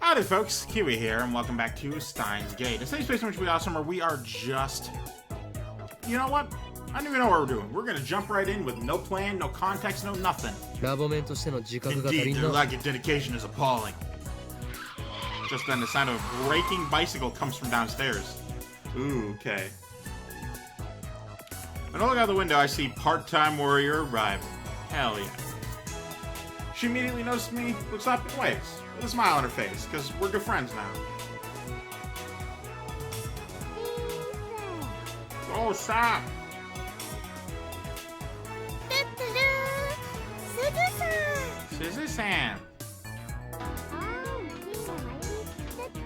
Howdy folks, Keywii here, and welcome back to Steins Gate. A safe space in which we awesome, where we are just... You know what? I don't even know what we're doing. We're gonna jump right in with no plan, no context, no nothing. Indeed, their lack of dedication is appalling. Just then the sound of a braking bicycle comes from downstairs. Ooh, okay. When I look out the window, I see part-time warrior arrival. Hell yeah. She immediately notices me, looks up, and waves, with a smile on her face, because we're good friends now. Oh, stop! Suzu-san!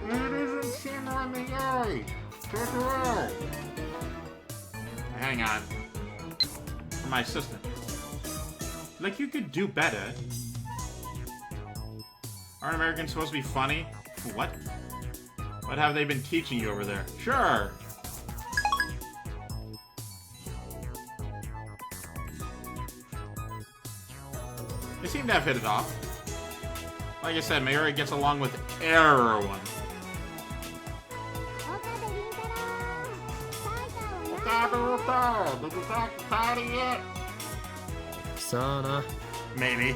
It isn't Shimmer in the eye! Hang on. For my assistant. Like, you could do better. Aren't Americans supposed to be funny? What? What have they been teaching you over there? Sure! They seem to have hit it off. Like I said, Mayuri gets along with everyone. Did you talk to Patty yet? Maybe.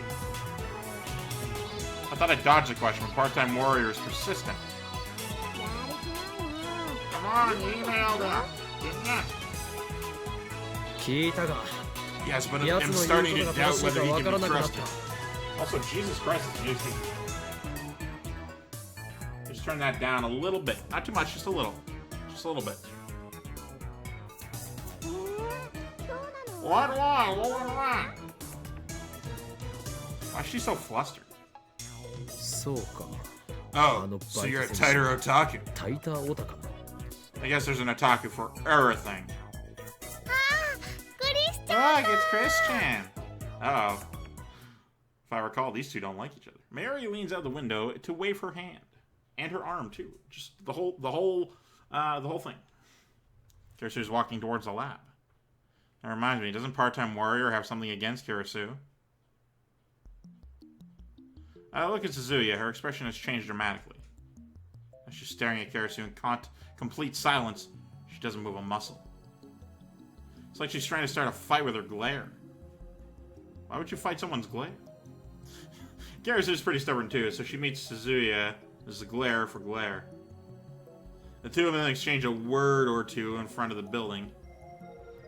I thought I dodged the question, but part-time warrior is persistent. Come on, you emailed her, didn't you? Yes, but I'm starting to doubt whether he can be trusted. Also, Jesus Christ, it's music. Just turn that down a little bit. Not too much, just a little. Just a little bit. What? Why? What went wrong? Why is she so flustered? Oh, so you're a tighter otaku. I guess there's an otaku for everything. Look, it's Christian. Uh-oh. If I recall, these two don't like each other. Mary leans out the window to wave her hand. And her arm, too. Just the whole thing. Kirisu's walking towards the lab. That reminds me, doesn't part-time warrior have something against Kirisu? Look at Suzuya. Her expression has changed dramatically. As she's staring at Kirisu in complete silence, she doesn't move a muscle. It's like she's trying to start a fight with her glare. Why would you fight someone's glare? Kirisu's pretty stubborn too, so she meets Suzuya as the glare for glare. The two of them exchange a word or two in front of the building.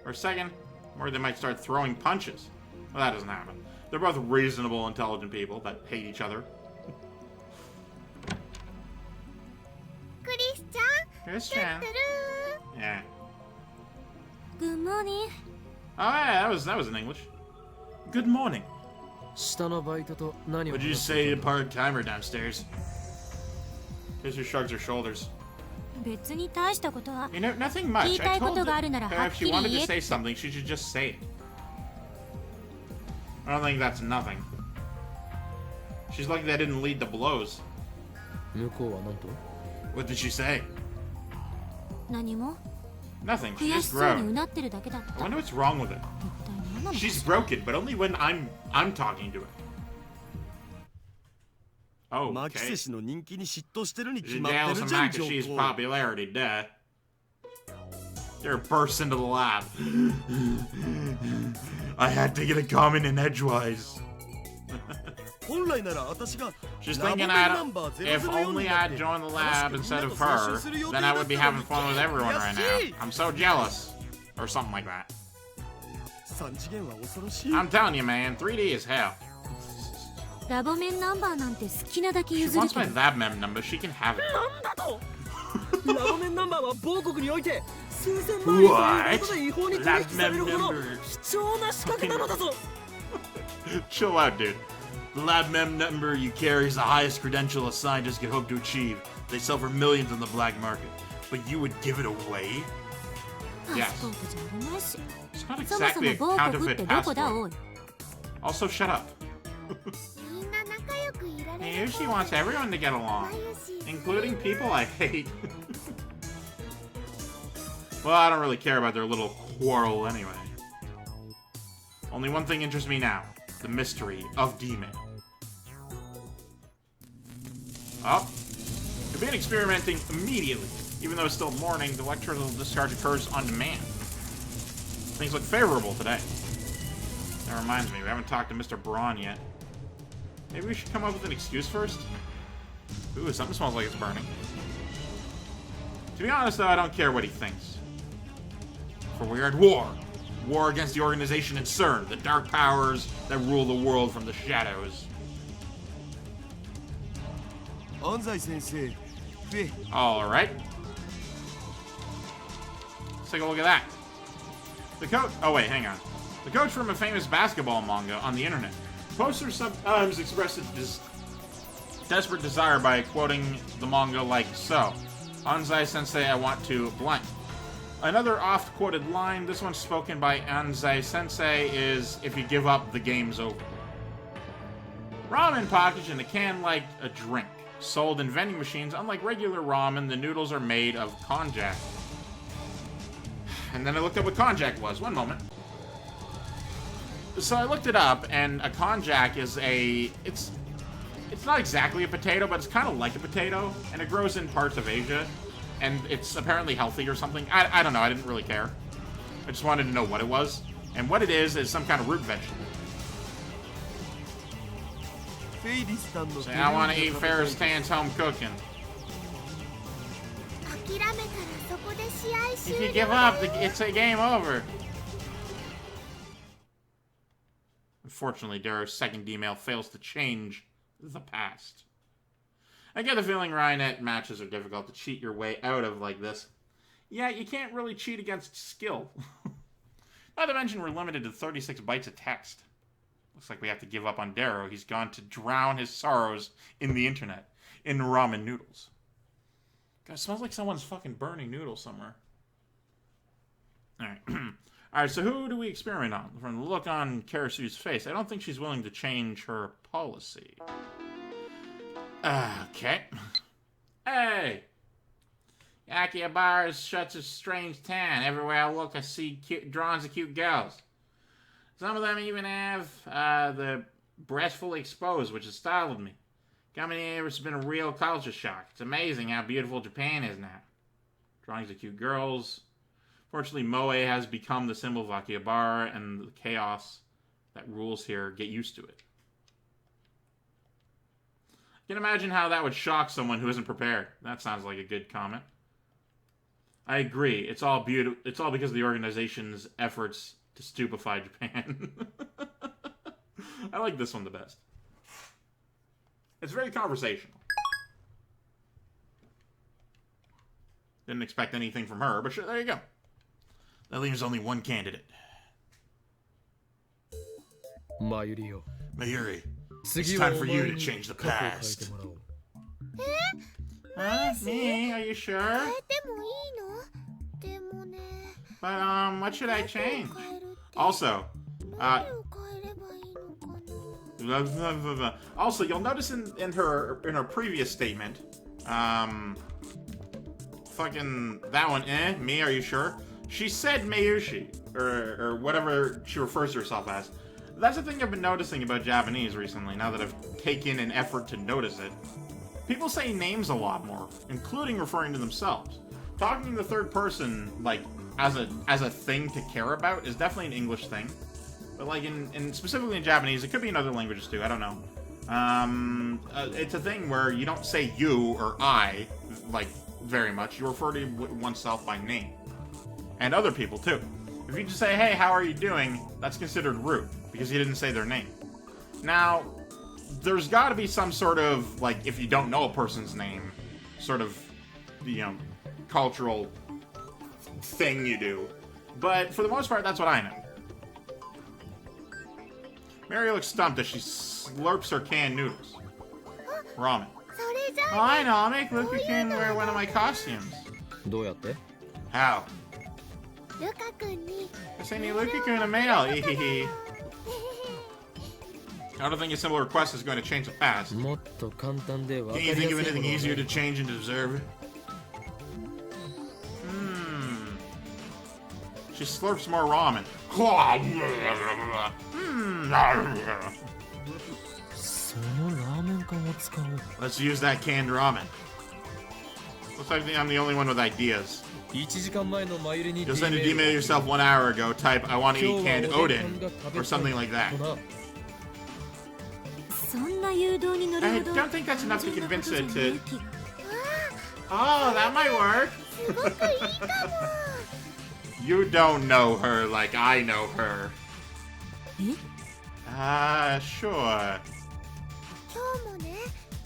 For a second, or they might start throwing punches. Well, that doesn't happen. They're both reasonable, intelligent people that hate each other. Christian? Yeah. Good morning. Oh yeah, that was in English. Good morning. What did you say to part-timer downstairs? Kirisu shrugs her shoulders. You know, nothing much. I told her if she wanted to say something, she should just say it. I don't think that's nothing. She's lucky that didn't lead to blows. What did she say? Nothing. She just groaned. I wonder what's wrong with it. She's broken, but only when I'm talking to her. Oh, okay. She's jealous of Makishi's popularity, duh. There bursts into the lab. I had to get a comment in edgewise. She's thinking if only I'd joined the lab instead of her, then I would be having fun with everyone right now. I'm so jealous. Or something like that. I'm telling you, man, 3D is hell. She wants my lab mem number, she can have it. What? Lab mem number. Chill out, dude. The lab mem number you carry is the highest credential a scientist could hope to achieve. They sell for millions on the black market. But you would give it away? Yes. It's not exactly a counterfeit passport. Also, shut up. Here she wants everyone to get along, including people I hate. Well, I don't really care about their little quarrel anyway. Only one thing interests me now. The mystery of D-Man. Oh, To begin experimenting immediately. Even though it's still morning, the electrical discharge occurs on demand. Things look favorable today. That reminds me, we haven't talked to Mr. Braun yet. Maybe we should come up with an excuse first? Ooh, something smells like it's burning. To be honest, though, I don't care what he thinks. For we are at war. War against the organization and CERN, the dark powers that rule the world from the shadows. Alright. Let's take a look at that. The coach... Oh, wait, hang on. The coach from a famous basketball manga on the internet. Poster sometimes expressed his desperate desire by quoting the manga like so. Anzai Sensei, I want to blank. Another oft-quoted line, this one spoken by Anzai Sensei, is, if you give up, the game's over. Ramen packaged in a can like a drink. Sold in vending machines, unlike regular ramen, the noodles are made of konjac. And then I looked up what konjac was. One moment. So I looked it up, and a konjac is a... It's not exactly a potato, but it's kind of like a potato, and it grows in parts of Asia, and it's apparently healthy or something. I don't know, I didn't really care. I just wanted to know what it was. And what it is some kind of root vegetable. So I want to eat Ferris Tan's home cooking. If you give up, it's a game over. Unfortunately, Darrow's second email fails to change the past. I get the feeling Ryanet matches are difficult to cheat your way out of like this. Yeah, you can't really cheat against skill. Not to mention we're limited to 36 bytes of text. Looks like we have to give up on Darrow. He's gone to drown his sorrows in the internet. In ramen noodles. God, it smells like someone's fucking burning noodles somewhere. Alright. Alright, so who do we experiment on? From the look on Karasu's face, I don't think she's willing to change her policy. Okay. Hey! Akihabara shuts a strange tan. Everywhere I look, I see drawings of cute girls. Some of them even have the breast fully exposed, which has startled me. Coming here has been a real culture shock. It's amazing how beautiful Japan is now. Drawings of cute girls. Fortunately, Moe has become the symbol of Akihabara, and the chaos that rules here. Get used to it. I can imagine how that would shock someone who isn't prepared. That sounds like a good comment. I agree. It's all beautiful. It's all because of the organization's efforts to stupefy Japan. I like this one the best. It's very conversational. Didn't expect anything from her, but sure, there you go. That leaves only one candidate. Mayuri, it's time for you to change the past. Me? Are you sure? But, what should I change? Also, you'll notice in her previous statement, fucking that one, me, are you sure? She said Mayushi, or whatever she refers to herself as. That's the thing I've been noticing about Japanese recently, now that I've taken an effort to notice it. People say names a lot more, including referring to themselves. Talking in the third person, like, as a thing to care about is definitely an English thing. But like in specifically in Japanese, it could be in other languages too, I don't know. It's a thing where you don't say you or I, like, very much. You refer to oneself by name. And other people too. If you just say, hey, how are you doing? That's considered rude, because you didn't say their name. Now, there's gotta be some sort of, like, if you don't know a person's name, sort of, you know, cultural thing you do. But for the most part, that's what I know. Mary looks stumped as she slurps her canned noodles. Ramen. Oh, I know, I'll make Luka-kun wear one of my costumes. How? I say Luka-kun a male, ehehe. I don't think a simple request is going to change the past. Can you think of anything easier to change and observe? She slurps more ramen. Let's use that canned ramen. Looks like I'm the only one with ideas. 1時間前のマユリに You'll send a email yourself 1 hour ago. Type, I want to eat canned Odin. Or something like that. そんな誘導に乗る I ほど don't think that's enough to convince it to... Oh, that might work. You don't know her like I know her. え Sure. 今日もね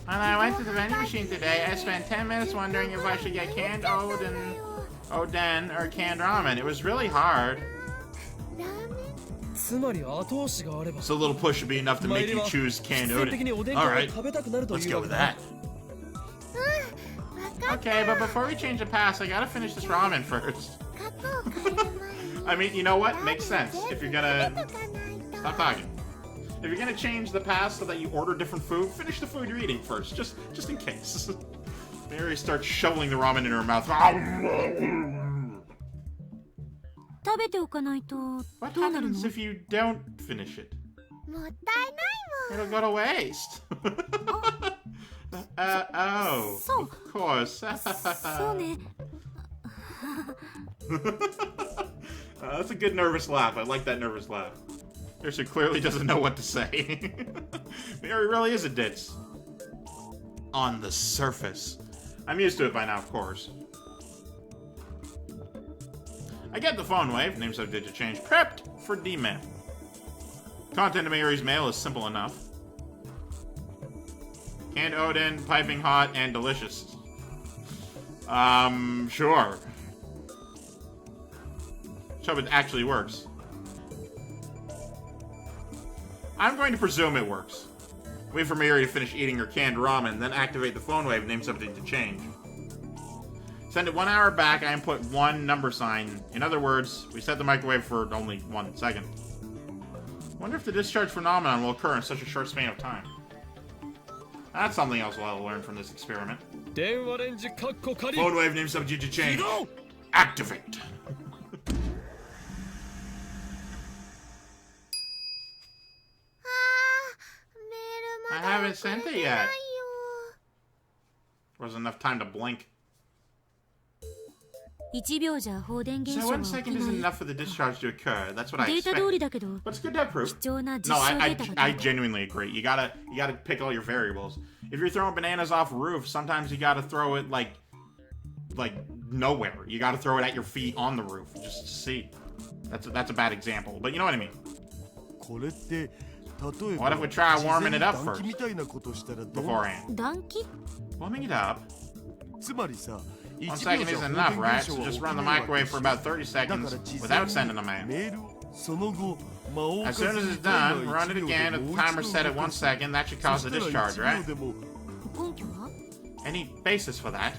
When I went to the vending machine today, I spent 10 minutes wondering if I should get canned Odin or canned ramen. It was really hard. ラーメン つまり後押しがあれば So a little push should be enough to make you choose canned Odin. 的におでんが Alright, 食べたくなると let's いう go わ with けだ that. Okay, but before we change the pass, I gotta finish this ramen first. 過去を変える前に I mean, you know what? Makes sense. If you're gonna... Stop talking. If you're gonna change the pass so that you order different food, finish the food you're eating first, just in case. Mary starts shoveling the ramen in her mouth. 食べておかないと What どうなるの happens if you don't finish it? もったいないも It'll ん go to waste. Oh, So- of course. そうね That's a good nervous laugh. I like that nervous laugh. Mercy clearly doesn't know what to say. Mary really is a ditz. On the surface. I'm used to it by now, of course. I get the phone wave, name sub digit change, prepped for D-mail. Content of Mary's mail is simple enough. Canned Odin, piping hot, and delicious. Sure. So it actually works. I'm going to presume it works. Wait for Mary to finish eating her canned ramen, then activate the phone wave, name something to change. Send it 1 hour back, I input 1 number sign. In other words, we set the microwave for only 1 second. Wonder if the discharge phenomenon will occur in such a short span of time. That's something else we'll learn from this experiment. 電話レンジカッコ仮 Phone wave, name subject to change. 起動 Activate. I haven't sent it yet. Wasn't enough time to blink. 1秒じゃ放電現 So 象は 1 起 second きな isn't い enough for the discharge to occur. That's what I データ通り expect. だけど But it's good to have proof. 貴重な実 No, 証 I データが genuinely agree. You gotta pick all your variables. If you're throwing bananas off a roof, sometimes you gotta throw it like nowhere. You gotta throw it at your feet on the roof just to see. That's a bad example, but you know what I mean. これって例え What ば if we try 事 warming 前に it up 暖 first 気みたいなことしたらどう beforehand? 暖気 Warming it up. つまりさ 1 second isn't enough, right? So just run the microwave for about 30 seconds without sending a man. メールをその後魔王 As soon as it's done, run it again with the timer set at 1 second. That should cause a discharge, right? 根拠は Any basis for that?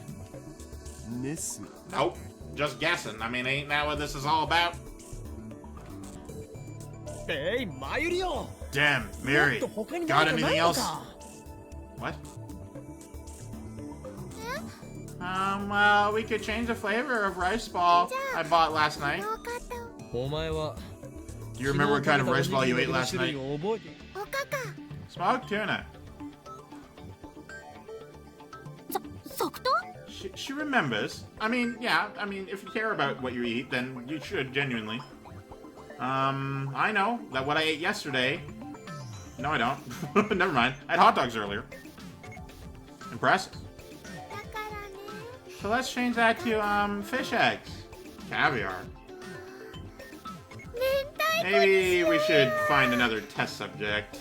ネス Nope. Just guessing. I mean, ain't that what this is all about? えいマユリよ Damn, Mary. もっと他に Got 何か anything ないの else? か What? Well, we could change the flavor of rice ball I bought last night. 分かったお前は Do you remember what kind of rice ball you ate last 種類 night? を覚えておかか Smoked tuna. 即答 She remembers. I mean, yeah. I mean, if you care about what you eat, then you should genuinely. I know that what I ate yesterday. No, I don't. Never mind. I had hot dogs earlier. Impressive. だからね So let's change that to fish eggs, caviar. 明太子に Maybe we should find another test subject.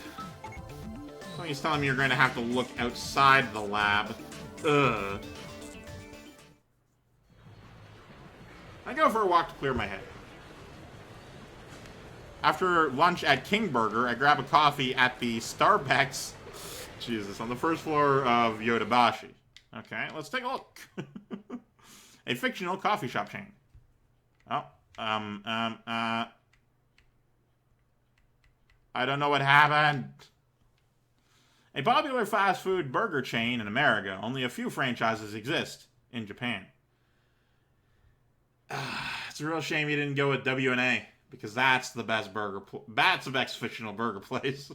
So he's telling me you're going to have to look outside the lab. Ugh. I go for a walk to clear my head. After lunch at King Burger, I grab a coffee at the Starbucks. Jesus, on the first floor of Yodobashi. Okay, let's take a look. A fictional coffee shop chain. Oh, I don't know what happened. A popular fast food burger chain in America. Only a few franchises exist in Japan. It's a real shame you didn't go with W&A, because that's the best burger. That's the best fictional burger place.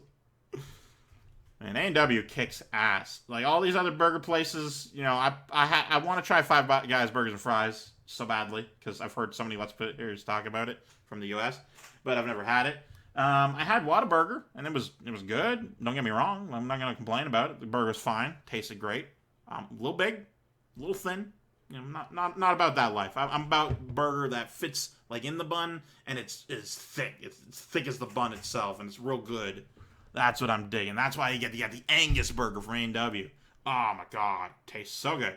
And A&W kicks ass. Like all these other burger places, you know, I want to try Five Guys Burgers and Fries so badly because I've heard so many Let's Players talk about it from the U.S., but I've never had it. I had Whataburger and it was good. Don't get me wrong. I'm not gonna complain about it. The burger was fine. Tasted great. A little big, a little thin. You know, not about that life. I'm about burger that fits like in the bun and it's thick. It's thick as the bun itself and it's real good. That's what I'm digging. That's why you get the Angus burger from A&W. Oh my god, tastes so good.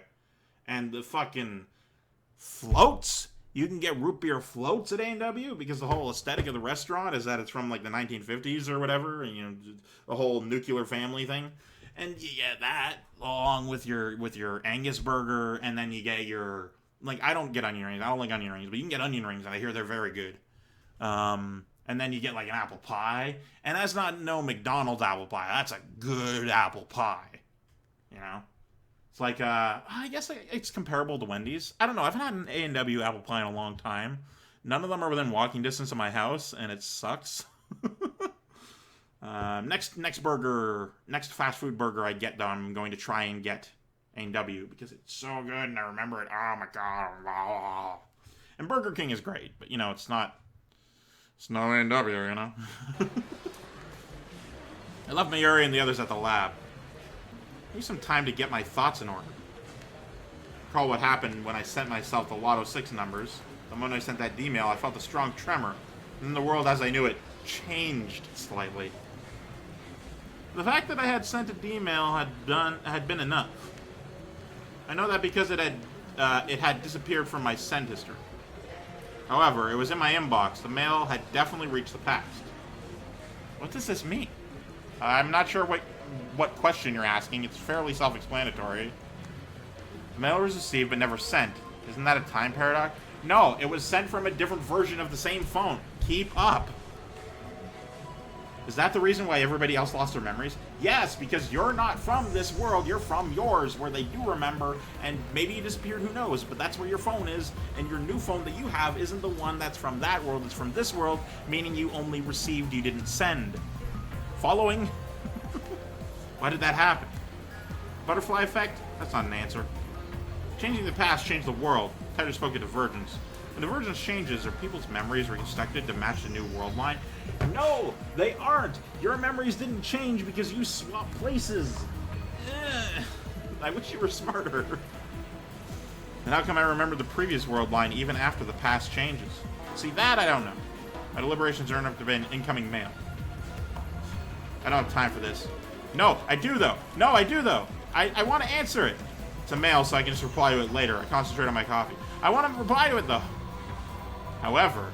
And the fucking floats. You can get root beer floats at A&W because the whole aesthetic of the restaurant is that it's from like the 1950s or whatever, and you know, the whole nuclear family thing. And you get that along with your Angus burger, and then you get your, like, I don't get onion rings. I don't like onion rings, but you can get onion rings, and I hear they're very good. And then you get like an apple pie, and that's not no McDonald's apple pie. That's a good apple pie, you know. It's like I guess it's comparable to Wendy's. I don't know. I haven't had an A&W apple pie in a long time. None of them are within walking distance of my house, and it sucks. Next fast food burger I get, though, I'm going to try and get A&W because it's so good, and I remember it. Oh my god! And Burger King is great, but you know it's not. It's no A&W, you know? I left Mayuri and the others at the lab. I need some time to get my thoughts in order. Recall what happened when I sent myself the Lotto 6 numbers. The moment I sent that email, I felt a strong tremor. And then the world as I knew it changed slightly. The fact that I had sent an email had been enough. I know that because it had disappeared from my send history. However, it was in my inbox. The mail had definitely reached the past. What does this mean? I'm not sure what question you're asking. It's fairly self-explanatory. The mail was received but never sent. Isn't that a time paradox? No, it was sent from a different version of the same phone. Keep up. Is that the reason why everybody else lost their memories? Yes, because you're not from this world, you're from yours, where they do remember, and maybe you disappeared, who knows, but that's where your phone is, and your new phone that you have isn't the one that's from that world, it's from this world, meaning you only received, you didn't send. Following? Why did that happen? Butterfly effect? That's not an answer. Changing the past changed the world. Tiger spoke of divergence. When divergence changes, are people's memories reconstructed to match the new world line? No, they aren't. Your memories didn't change because you swapped places. I wish you were smarter. And how come I remember the previous world line even after the past changes? See, that I don't know. My deliberations are enough to be an incoming mail. I don't have time for this. No, I do though. No, I do though. I want to answer it. It's a mail, so I can just reply to it later. I concentrate on my coffee. I want to reply to it though. However,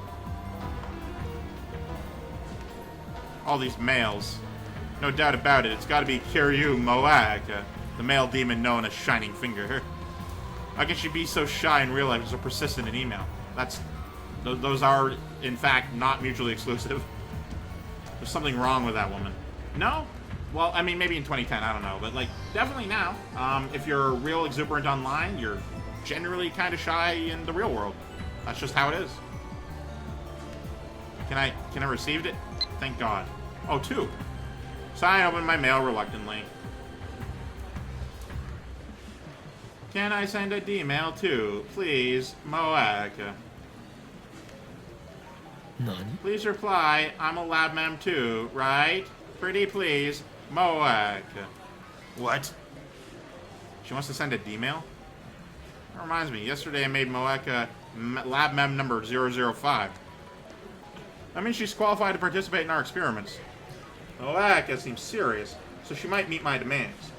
all these males, no doubt about it, it's got to be Kiryu Moag, the male demon known as Shining Finger. How can she be so shy in real life and so persistent in email? Those are, in fact, not mutually exclusive. There's something wrong with that woman. No? Well, I mean, maybe in 2010, I don't know, but like, definitely now. If you're real exuberant online, you're generally kind of shy in the real world. That's just how it is. Can I received it? Thank God. Oh, 2. So I opened my mail reluctantly. Can I send a D-mail too? Please, Moak. Nani? Please reply, I'm a lab mem too, right? Pretty please, Moak. What? She wants to send a D-mail? That reminds me, yesterday I made Moak lab mem number 005. That means she's qualified to participate in our experiments. Moak seems serious, so she might meet my demands.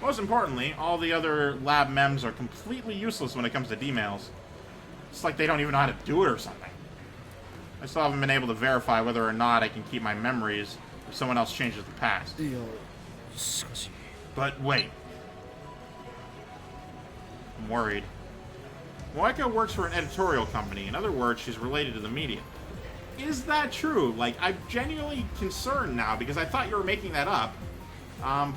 Most importantly, all the other lab mems are completely useless when it comes to D-mails. It's like they don't even know how to do it or something. I still haven't been able to verify whether or not I can keep my memories if someone else changes the past. But wait. I'm worried. Moeka works for an editorial company. In other words, she's related to the media. Is that true? Like, I'm genuinely concerned now because I thought you were making that up.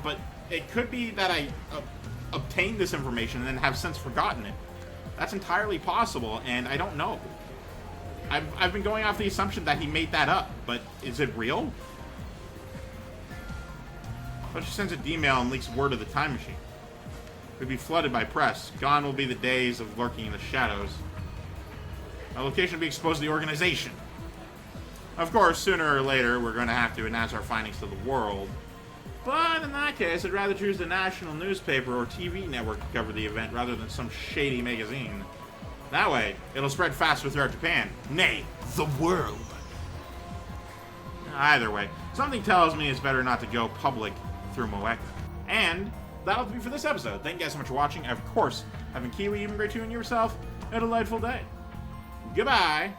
But it could be that I obtained this information and then have since forgotten it. That's entirely possible, and I don't know. I've been going off the assumption that he made that up, but is it real? But she sends an email and leaks word of the time machine. We'd be flooded by press. Gone will be the days of lurking in the shadows. Our location will be exposed to the organization. Of course, sooner or later, we're going to have to announce our findings to the world. But in that case, I'd rather choose the national newspaper or TV network to cover the event rather than some shady magazine. That way, it'll spread faster throughout Japan. Nay, the world. Either way, something tells me it's better not to go public through Moeka. And that'll be for this episode. Thank you guys so much for watching. Of course, having Keywii, you've been great to you and yourself a delightful day. Goodbye.